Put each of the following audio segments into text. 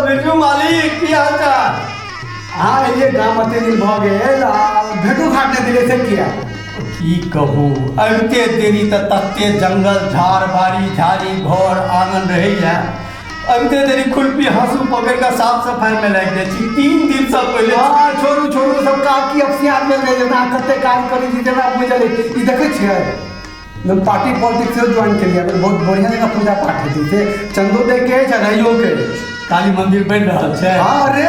बिरजू मालिक की हाल चाल? हाँ ये गाँव अते दिन भ गेल भेटू घाट ने दिले से किया की कहू अबिते देरी तत्ते जंगल झाड़ बाड़ी झाड़ी घर आंगन रहैया अबिते देरी खुरपी हाँसू पकड़ का साफ सफाई में लग जाए 3 दिन से पहले। हाँ छोड़ू छोड़ू सब काम की अफसियात में रह जेना कते काम करी थी जेना बुझल ई देखे छियै हम पार्टी पॉलिटिक्स से ज्वाइन के लिए बहुत बढ़िया जगह पूजा पाठ होती थे चंदो दे के चढ़ाइयो के काली मंदिर बन रहा है। हाँ अरे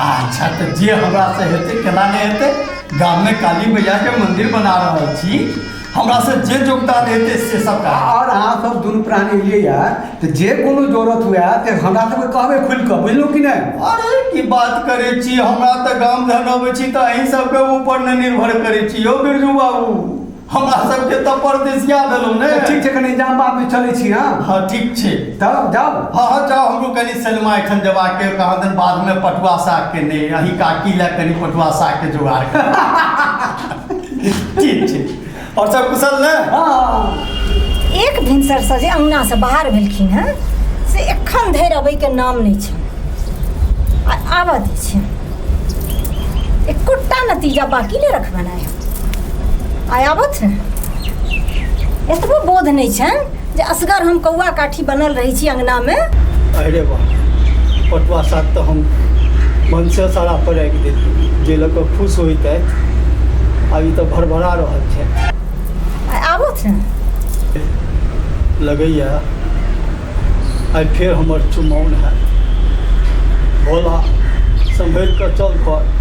अच्छा तो जे हमरा से हेते केना नहीं हेते गांव में काली मैया के मंदिर बना रहा छी हमरा से जे योगदान हेते से सब का और हाँ सब दुनू प्राणी लिए यार तो जे कोनो जरूरत हुआ तो हमरा सब कहबे खुल के बुझलो कि नहीं। अरे की बात करे छी हमरा तो गांव धन अबै छी तो अहीं सब के ऊपर न निर्भर करे छी ओ बिरजू बाबू हमरा सब के तो परदेसिया भेलौ ने। ठीक छै कनी जाम बात में चलै छी। हाँ हाँ ठीक छै तब जाओ। हाँ जाओ हमरो कनी सलमा एखन जबा के कहा दिन बाद में पटुआ साग के नहीं अहीं काकी ला कनी पटुआ साग के जुगाड़ ठीक छै और सब कुशल ने? हाँ एक भिनसर से जे अंगना से बाहर भेलखिन हैं से एखन धरि अबै के नाम नहीं छै आबऽ दै छै एकोटा नतीजा बाकी नहीं रखबन आय आबत एतबो बोध नहीं छन जे असगर हम कौआ काठी बनल रही छी अंगना में। अरे वाह पटुआ साग तो हम मन से सारा पड़े जे लोग खुश होते अभी तो भरभरा रहा है आबत लगैया आई फिर हमर चुमाउन है भोला संभल कर चल कर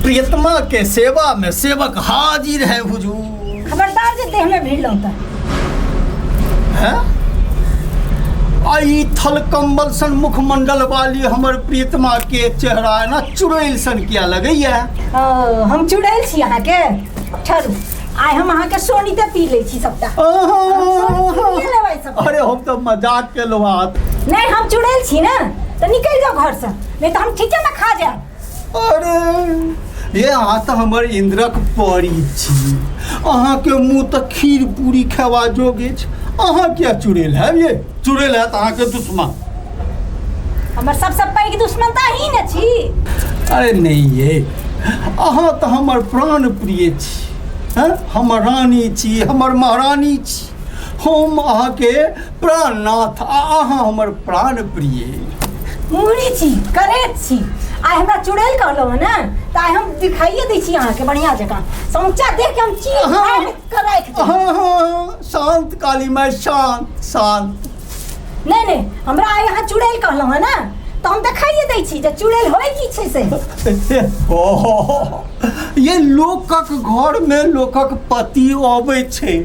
प्रियतमा के सेवा में सेवक हाजिर है हुजूर। खबरदार जे देह में भीड़ लौटा है आई थल कंबल सन मुखमंडल वाली हमर प्रियतमा के चेहरा ना चुड़ैल सन किया लगैया। हम चुड़ैल छी अहाँ के ठरू आइ हम अहाँ के सोनीते पी ले छी सबटा। अरे हम तो मजाक के बात नहीं हम चुड़ैल छी ना तो निकल जाओ घर से नहीं तो हम ठीके में खा जाए। अरे ये अहाँ तो हमर इंद्रक परी छी अहाँ के मुँह तो खीर पूरी खेवा जोगे अहाँ क्या चुड़ैल है ये चुड़ैल है तो अहाँ के दुश्मन हमर सबसे पैघ दुश्मन तो ही न छी। अरे नहीं ये अहाँ तो हमर प्राण प्रिय छी हमर रानी छी हमर महारानी छी हम अहाँ के प्राणनाथ अहाँ हमर प्राण प्रिय मुरी छी करेत छी आइ हमरा चुड़ैल कहलो है ना तो आइ हम दिखाइए दै छी अहाँ के बढ़िया जगह समझा देख के हम चीज कर राख दे। हाँ शांत काली माँ शांत शांत नहीं नहीं हमरा आइ यहाँ चुड़ैल कहलो है ना तो हम दिखाइए दै छी जे चुड़ैल होय की छै से। ये लोकक घर में लोकक पति अबै छै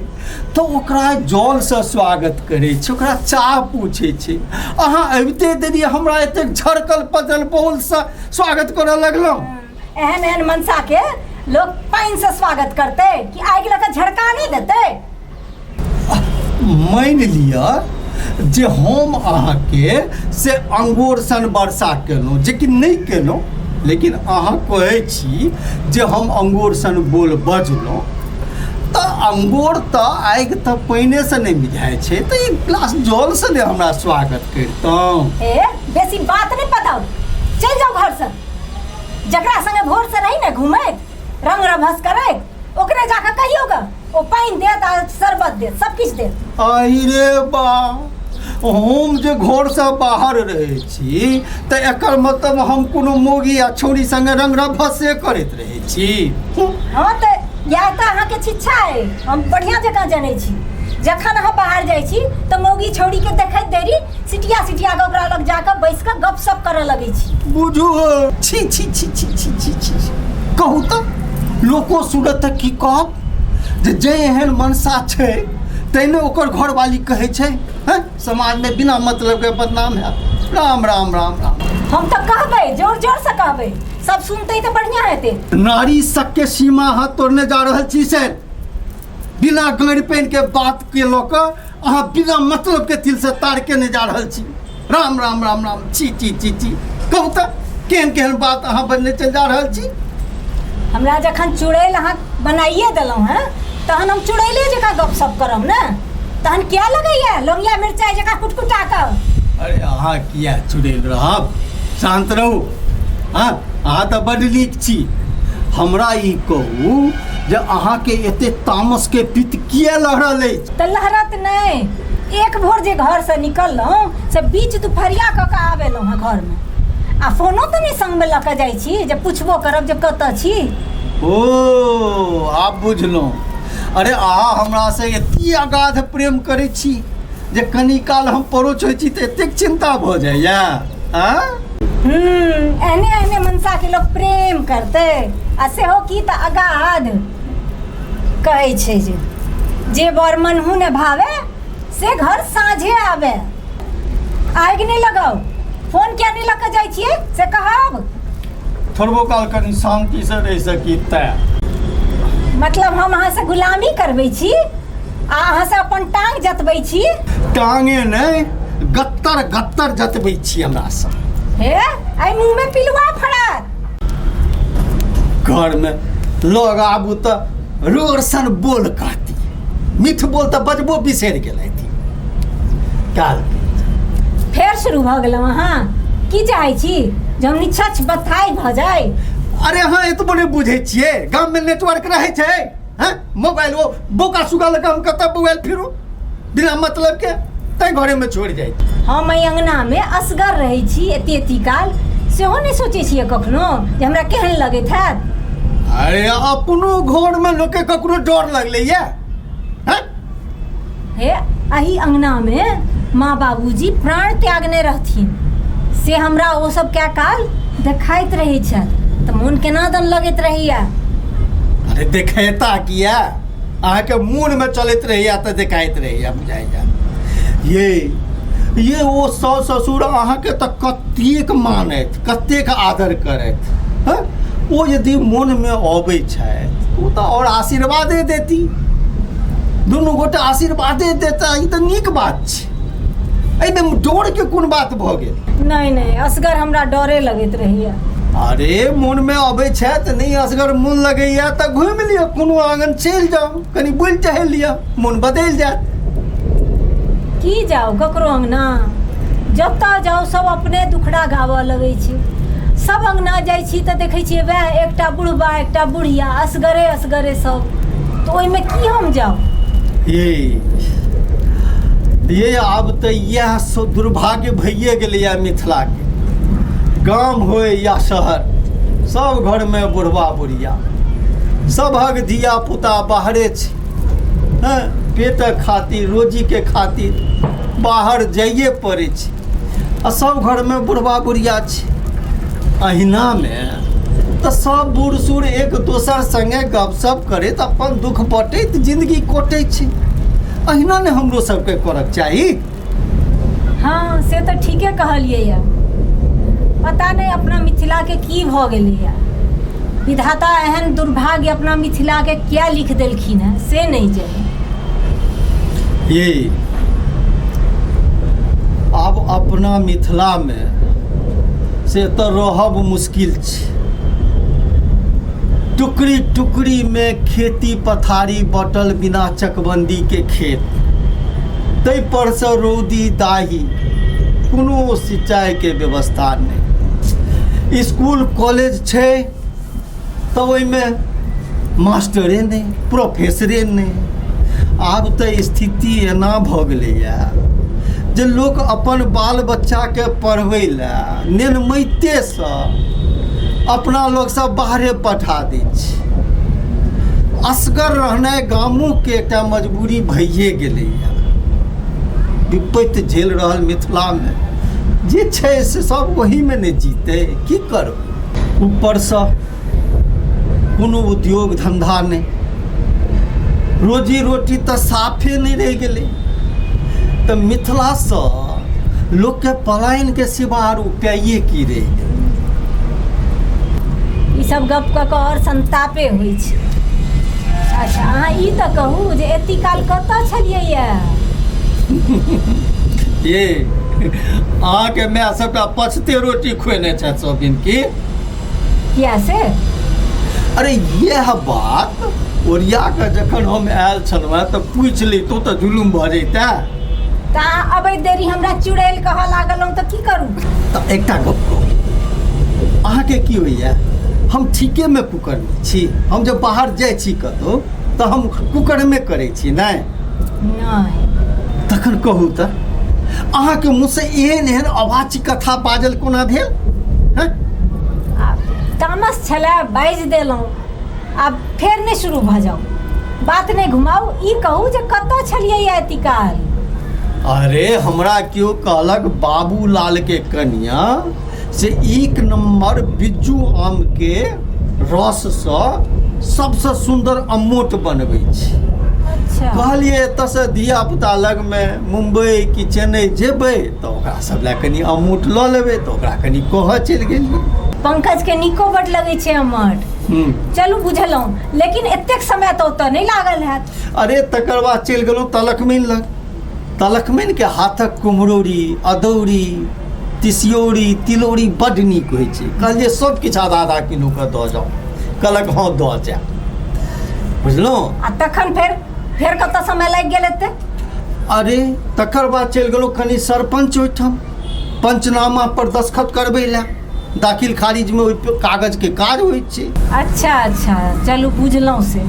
तो ओकरा जल से स्वागत करे छै ओकरा चाह पूछे छै अहाँ अबिते देरी हमरा एते झड़कल पजल बोल से स्वागत करे लगलो। एहन एहन मनसा के लोग पाइन से स्वागत करते कि आगि लगा झड़का नहीं देते। मान लिया जे हम अहाँ के से अंगूर सन वर्षा केलहुँ जे कि नहीं केलहुँ लेकिन अहाँ कहै छी जे हम अंगूर सन बोल बजलहुँ तो अंगूर तो आगि तो पाइने से नहीं मिझाइ छै तो एक गिलास जल से ने हमरा स्वागत करतहुँ। ए बेसी बात नहीं पता चल जाओ घर से जकरा संगे भोर से रही ना घूमैत रंग रभस करैत ओकरे जाके कहियोगा ओ पाइन देत आ शरबत देत सब किछ देत। अरे बा हम जे घर से बाहर रहे छी तो एकर मतलब हम कोनो मोगी या छोरी संगे रंग रभसे करैत रहे छी। हाँ तो या तो अहाँ के शिक्षा है हम बढ़िया जगह जानै छी जखन अहाँ बाहर जाइ छी तो मौगी छौड़ी के देखैत देरी सिटिया सिटिया के ओकरा लग जाकर बैस के गपशप करे लगै छी। बुझू छी छी छी छी छी छी छी कहू तो लोको सुनत की कहब जे एहन मनसा छै तैने ओकर घरवाली कहै छै हैं समाज में बिना मतलब के बदनाम है। राम राम राम राम हम तो कहबै जोर जोर से कहबै सब सुनते तो बढ़िया हेते। नारी शक के सीमा हाथ तोड़ने जा रहल छी से बिना गड़ पेन के बात के लोक अहाँ बिना मतलब के तिल से तार के नहीं जा रहल छी। राम राम राम राम छी छी छी छी कहू तो केहन केहन बात अहाँ बनने चल जा रहल छी। हमरा जखन चुड़ैल अहाँ बनाइए देलहुँ हैं तहन हम चुड़ैले जका गपशप करब ने। तहन क्या लगैया लौंगिया मिरचाई जका कुटकुटा कऽ। अरे अहाँ किया चुड़ैल रहब, शान्त रहू। हाँ, अहाँ तऽ बड्ड नीक छी। हमरा ई कहू जे अहाँके एते तामस के पित्त किया लहरल अछि? तऽ लहरत नहि, एक भोर जे घर से निकललहुँ से बीच दुपहरिया कऽ के आबेलहुँ हैं घर में, आ फोनो तऽ नहि संगमे लऽ कऽ जाइ छी जे पुछबो करब जे कतऽ छी। ओ आब बुझलहुँ। अरे अहाँ हमरा से एते अगाध प्रेम करै छी जे कनी काल हम परोच होइ छी तऽ एतेक चिंता भऽ जाइया। एहने एहने मनसा के लोग प्रेम करते आ सेहो की तऽ अगाध कहै छै जे बर मनहु ने भावे से घर साँझे आवे। आगि नहीं लगाओ, फोन क्या नहीं लग के जाइ छियै से कहब। थोड़बो काल कनी शांति से रह सकी तैं। मतलब हम अहाँ से गुलामी करबै छी आ अहाँ से अपन टांग जतबै छी? टांगे नहीं, गत्तर गत्तर जतबै छी हमरा से। हे आई मुंह में पिलुआ फड़त। घर में लोग आबू तऽ रोर सन बोल कहती, मीठ बोल तऽ बजबो बिसरि गेलै थी। काल फेर शुरू भऽ गेलहुँ अहाँ। की चाहै छी जे हम निछछ बथाई भऽ जाय? अरे हाँ, एतबो नहीं बुझे छियै गांव में नेटवर्क रहे छै? हाँ, मोबाइल वो बोका सुगा लगा हम कतऽ मोबाइल फिरू बिना मतलब के तै घरे में छोड़ जाय। हम एहि अंगना में असगर रहै छी एते काल, सेहो नहीं सोचै छियै कखनो जे हमरा केहन लगैत हैत? अरे अपनो घर में लोग के ककरो डर लगले या? हाँ? हे एहि अंगना में माँ बाबूजी प्राण त्यागने रहथिन से हमरा ओ सब क्या काल देखाइत रहै छथि तऽ मोन केना दन लगैत रहैया। अरे देखेता किया, अहाँ के मोन में चलत रहैया तऽ देखाइत रहैया बुझाइया। ये वो सास ससुर अहाँ के तऽ कतेक मानैत, कतेक आदर करैत। हाँ? वो यदि मोन में अबै छथि ओ तऽ और आशीर्वादे देती, दुनू गोटे आशीर्वादे देता। ई तऽ नीक बात छै, एहिमे डर के कोन बात भऽ गेल? नहीं नहीं, असगर हमरा डरे लगैत रहैया। अरे मोन में अबै छै तऽ नहीं असगर मोन लगैया तऽ घुमि लिअ, कोनो आंगन चलि जाउ, कनी बुलि टहल लिअ, मोन बदलि जायत। की जाओ ककरो अंगना, जतऽ जाओ सब अपने दुखड़ा गावऽ लगै छै। सब अंगना जाइ छी तऽ देखै छियै वएह एकटा बुढ़बा एकटा बुढ़िया असगरे असगरे सब, तऽ ओहिमे की हम जाओ? ये आब तऽ यह दुर्भाग्य भइए गेलैया मिथिला के। गाम होय या शहर, सब घर में बुढ़वा बुढ़िया, सबहक धिया पुता बाहरे छै। हाँ, पेटक खातिर रोजी के खातिर बाहर जाइए पड़े छै, आ सब घर में बुढ़वा बुढ़िया छै। अहिना में तऽ सब बूढ़ सूढ़ एक दोसर संगे गपशप करैत अपन दुख बटैत जिंदगी कोटै छै। अहिना ने हमरो सबके करक चाही। हाँ से तऽ ठीके कहलियै या। पता नहीं अपना मिथिला के की भऽ गेलै या, विधाता एहन दुर्भाग्य अपना मिथिला के क्या लिख देलखिन है से नहीं जाने। ये आब अपना मिथिला में से तऽ रहब मुश्किल छै। टुकड़ी टुकड़ी में खेती पथारी बटल बिना चकबंदी के खेत, तै पर से रौदी दाही, कोनो सिंचाई के व्यवस्था नहीं। स्कूल कॉलेज छै तऽ ओहिमे मास्टरे नहीं, प्रोफेसरे नहीं। आब तऽ स्थिति एना भऽ गेलैया जे लोक अपन बाल बच्चा के पढ़बै लए नेनमैते से अपना लोग सब बाहरे पठा दै छै। असगर रहनाइ गामों के एकटा मजबूरी भइए गेलैया। विपत्ति झेल रहल मिथिला में जे छै से सब वही में नहीं जीते, की करू? ऊपर से कोनो उद्योग धंधा नहीं, रोजी रोटी तऽ साफे नहीं रह गेलै। तऽ मिथिला से लोग के पलायन के सिवा आर उपाये की रहि गेलै? ई सब गप कऽ कऽ और संतापे होइ छै। अच्छा अहाँ ई तऽ कहू जे एती काल कतऽ छलियै या? ये अहाँके माय सबटा पचते रोटी खुएने छथि सब दिन की? किया से? अरे यह बात ओरिया के जखन हम आयल छलहुँ तऽ पूछि लैतहुँ तऽ जुलुम भऽ जैते। ता अबै देरी हमरा चुड़ैल कहऽ लागलहुँ तऽ की करू? तऽ एकटा गप कहू, अहाँके की होइए? हम ठीकेमे कुकरमे छी। हम जब बाहर जाइ छी कतहु तऽ हम कुकरमे करै छी नहि? नहि। तखन कहू तऽ अहाँके मुँहसँ एहन एहन अवाची कथा बाजल कोना भेल? हैं? तामस छलै बाजि देलहुँ, आब फेर नहि शुरू भऽ जाउ, बात नहि घुमाउ। ई कहू जे कतऽ छलियै एति काल? अरे हमरा केओ कहलक बाबूलाल के कनिया से 1 नंबर बिज्जू आम के रससँ सबसँ सुन्दर अम्मोट बनबै छी। अच्छा। कहलिए एतऽसँ धिया पुता लगमे मुम्बई कि चेन्नई जेबै तऽ ओकरा सब लए कनि अम्मूट लऽ लेबै, तऽ ओकरा कनि कहऽ चलि गेलियै। पंकज के नीको बड लगै छै अम्मट। चलू बुझलहुँ, लेकिन एतेक समय तऽ ओतऽ नहि लागल हैत। अरे तकर बाद चलि गेलहुँ तलखमीन लग। तलखमीन के हाथक कुम्हरौरी, अदौरी, तिसियौरी, तिलौरी बड्ड नीक होइ छै। कहलिए सब किछु आधा आधा किलो के दऽ जाउ। कहलक हाँ दऽ जायब। बुझलहुँ? आ तखन फेर कतऽ समय लागि गेल एते? अरे तकर बाद चलि गेलहुँ कनि सरपंच ओहिठाम पंचनामा पर दस्तखत करबै लए। दाखिल खारिजमे ओहि कागज के काज होइ छै। अच्छा अच्छा, चलू बुझलहुँ से।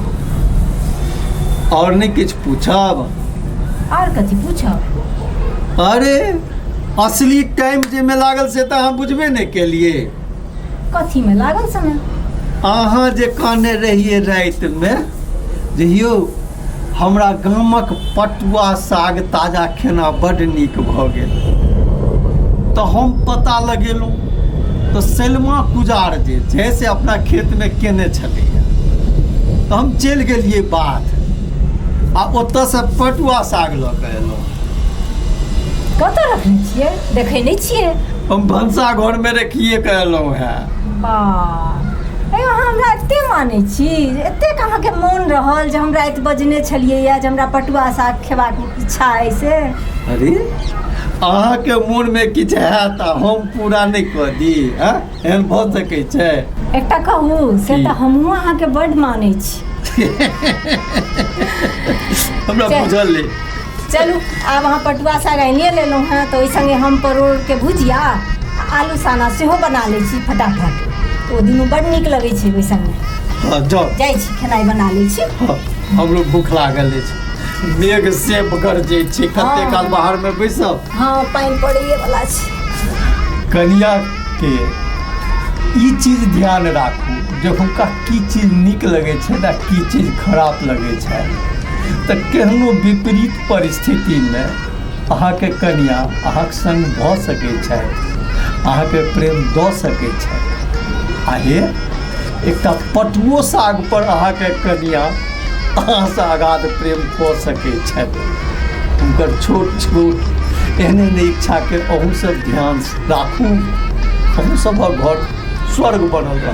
और नहीं किछु पूछब? और कथी पूछब? अरे असली टाइम जे में लागल से तऽ अहाँ बुझबे नहीं केलिए। कथी में लागल समय? अहाँ जे कहने रहिए रात में जे यौ हमरा गामक पटुआ साग ताजा खेना बड्ड नीक भऽ गेल, तो हम पता लगेलहुँ तो सलमा पुजार जे छै से अपना खेत में केने छलैया। तो हम चलि गेलिए बाध आ ओतऽ से पटुआ साग लऽ कऽ एलहुँ। कतऽ रखने छियै? देखै नहीं छियै। हम भनसा घर में रखिए कऽ एलहुँ हैं। वाह, अहाँ हमरा एते मानै छी, एतेक अहाँके मोन रहल जे हमरा एते बजने छलियै या जे हमरा पटुआ साग खेबाक इच्छा अइ से? अरे अहाँके मोन में किछु है तऽ हम पूरा नहीं कऽ दी? एहन भऽ सकै छै? एकटा कहू, से की? तऽ हमहूँ अहाँके बड्ड मानै छी। हमरा बुझल नहीं। चलू आब अहाँ पटुआ साग आनिए लेलहुँ हैं, तऽ ओहि संगे हम परोड़ के भुजिया आ आलू साना सेहो बना लै छी फटाफट। ओ दुनू बड्ड नीक लगै छै ओहि संगे। हाँ जाओ। जाइ छी, खेनाइ बना लै छी। हाँ, हमरो भूख लागल अछि। मेघ से गरजै छै, कते हाँ। काल बाहर में बैसब। हाँ, पानि पड़ैए वला छै। कनिया के ई चीज ध्यान राखू जे हुनका की चीज नीक लगै छै ना की चीज खराब लगै छै। तऽ केहनो विपरीत परिस्थिति में अहाँके कनिया अहाँके संग भऽ सकै छै, अहाँके प्रेम दऽ सकै छै। आहे एकटा पटुओ साग पर अहाँके कनिया अहाँसँ अगाध प्रेम कऽ सकै छथि। हुनकर छोट छोट एहन एहन इच्छाके अहूँ सब ध्यान राखू। अहूँ सभक घर स्वर्ग बनल रहत।